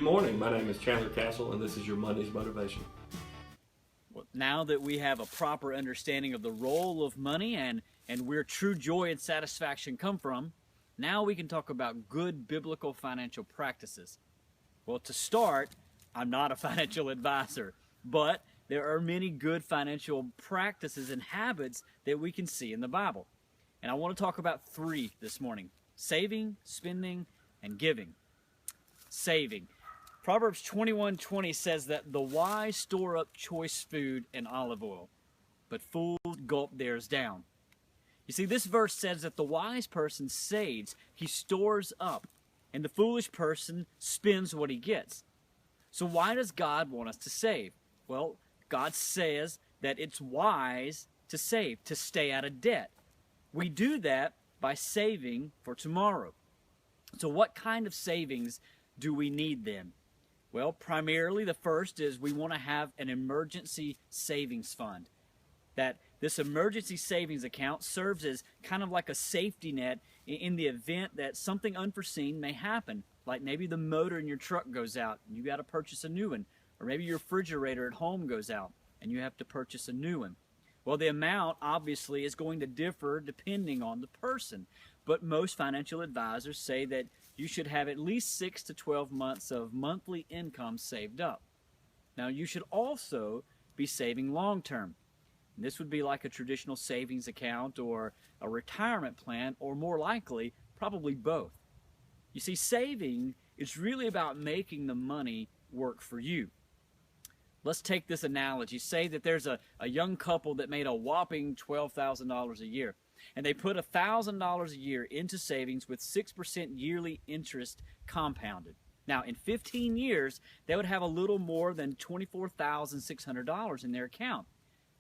Good morning. My name is Chandler Castle, and this is your Monday's Motivation. Well, now that we have a proper understanding of the role of money and where true joy and satisfaction come from, now we can talk about good biblical financial practices. Well, to start, I'm not a financial advisor, but there are many good financial practices and habits that we can see in the Bible. And I want to talk about three this morning: saving, spending, and giving. Saving. Proverbs 21:20 says that the wise store up choice food and olive oil, but fools gulp theirs down. You see, this verse says that the wise person saves, he stores up, and the foolish person spends what he gets. So why does God want us to save? Well, God says that it's wise to save, to stay out of debt. We do that by saving for tomorrow. So what kind of savings do we need then? Well, primarily the first is we want to have an emergency savings fund. That this emergency savings account serves as kind of like a safety net in the event that something unforeseen may happen. Like maybe the motor in your truck goes out and you got to purchase a new one. Or maybe your refrigerator at home goes out and you have to purchase a new one. Well, the amount obviously is going to differ depending on the person. But most financial advisors say that you should have at least 6 to 12 months of monthly income saved up. Now, you should also be saving long term. This would be like a traditional savings account or a retirement plan, or more likely, probably both. You see, saving is really about making the money work for you. Let's take this analogy. Say that there's a young couple that made a whopping $12,000 a year, and they put $1,000 a year into savings with 6% yearly interest compounded. Now, in 15 years, they would have a little more than $24,600 in their account.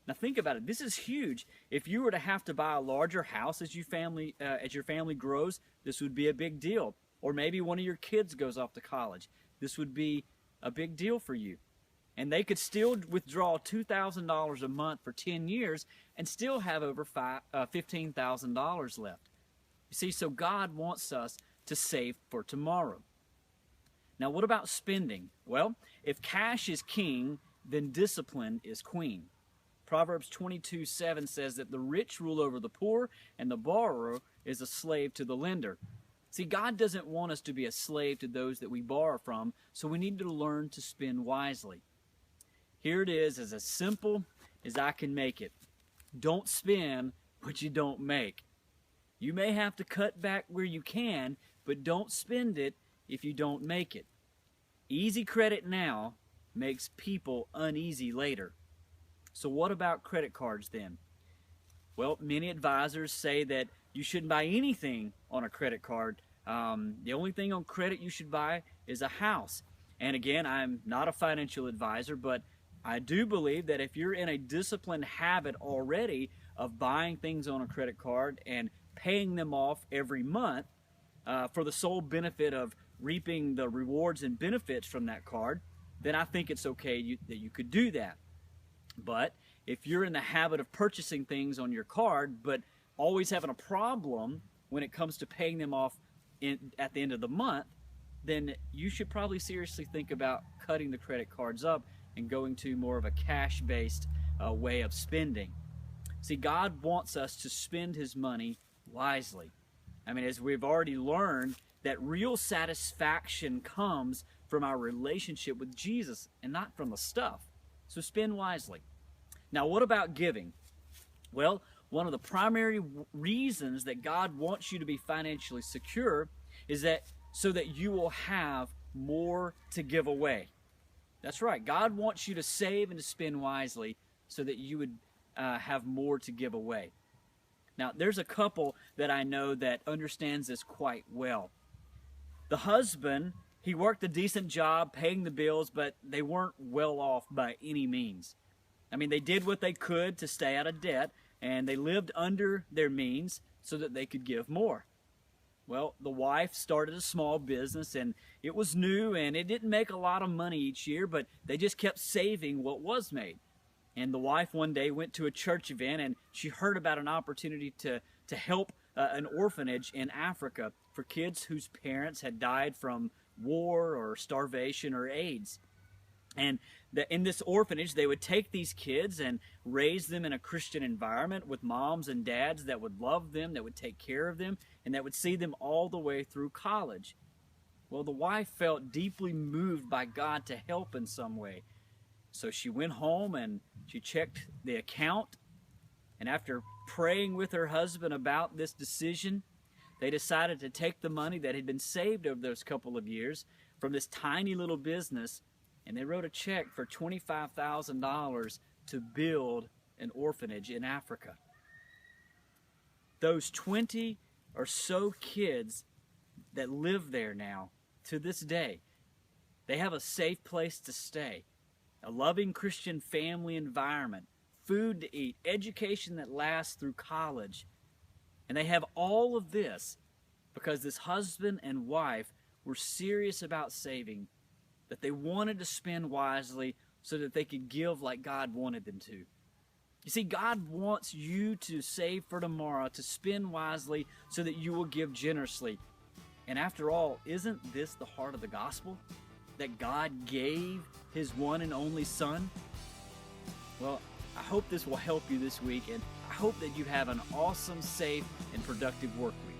Now, think about it. This is huge. If you were to have to buy a larger house as your family grows, this would be a big deal. Or maybe one of your kids goes off to college. This would be a big deal for you. And they could still withdraw $2,000 a month for 10 years and still have over $15,000 left. You see, so God wants us to save for tomorrow. Now, what about spending? Well, if cash is king, then discipline is queen. Proverbs 22:7 says that the rich rule over the poor, and the borrower is a slave to the lender. See, God doesn't want us to be a slave to those that we borrow from, so we need to learn to spend wisely. Here it is, as simple as I can make it. Don't spend what you don't make. You may have to cut back where you can, but don't spend it if you don't make it. Easy credit now makes people uneasy later. So what about credit cards then? Well, many advisors say that you shouldn't buy anything on a credit card. The only thing on credit you should buy is a house. And again, I'm not a financial advisor, but I do believe that if you're in a disciplined habit already of buying things on a credit card and paying them off every month for the sole benefit of reaping the rewards and benefits from that card, then I think it's okay that you could do that. But if you're in the habit of purchasing things on your card but always having a problem when it comes to paying them off at the end of the month, then you should probably seriously think about cutting the credit cards up and going to more of a cash-based way of spending. See, God wants us to spend His money wisely. I mean, as we've already learned, that real satisfaction comes from our relationship with Jesus and not from the stuff. So spend wisely. Now, what about giving? Well, one of the primary reasons that God wants you to be financially secure is that so that you will have more to give away. That's right. God wants you to save and to spend wisely so that you would have more to give away. Now, there's a couple that I know that understands this quite well. The husband, he worked a decent job paying the bills, but they weren't well off by any means. I mean, they did what they could to stay out of debt, and they lived under their means so that they could give more. Well, the wife started a small business, and it was new, and it didn't make a lot of money each year, but they just kept saving what was made. And the wife one day went to a church event, and she heard about an opportunity to help an orphanage in Africa for kids whose parents had died from war or starvation or AIDS. And in this orphanage, they would take these kids and raise them in a Christian environment with moms and dads that would love them, that would take care of them, and that would see them all the way through college. Well, the wife felt deeply moved by God to help in some way. So she went home and she checked the account. And after praying with her husband about this decision, they decided to take the money that had been saved over those couple of years from this tiny little business, and they wrote a check for $25,000 to build an orphanage in Africa. Those 20 or so kids that live there now, to this day, they have a safe place to stay, a loving Christian family environment, food to eat, education that lasts through college. And they have all of this because this husband and wife were serious about saving, that they wanted to spend wisely so that they could give like God wanted them to. You see, God wants you to save for tomorrow, to spend wisely so that you will give generously. And after all, isn't this the heart of the gospel? That God gave His one and only Son? Well, I hope this will help you this week, and I hope that you have an awesome, safe, and productive work week.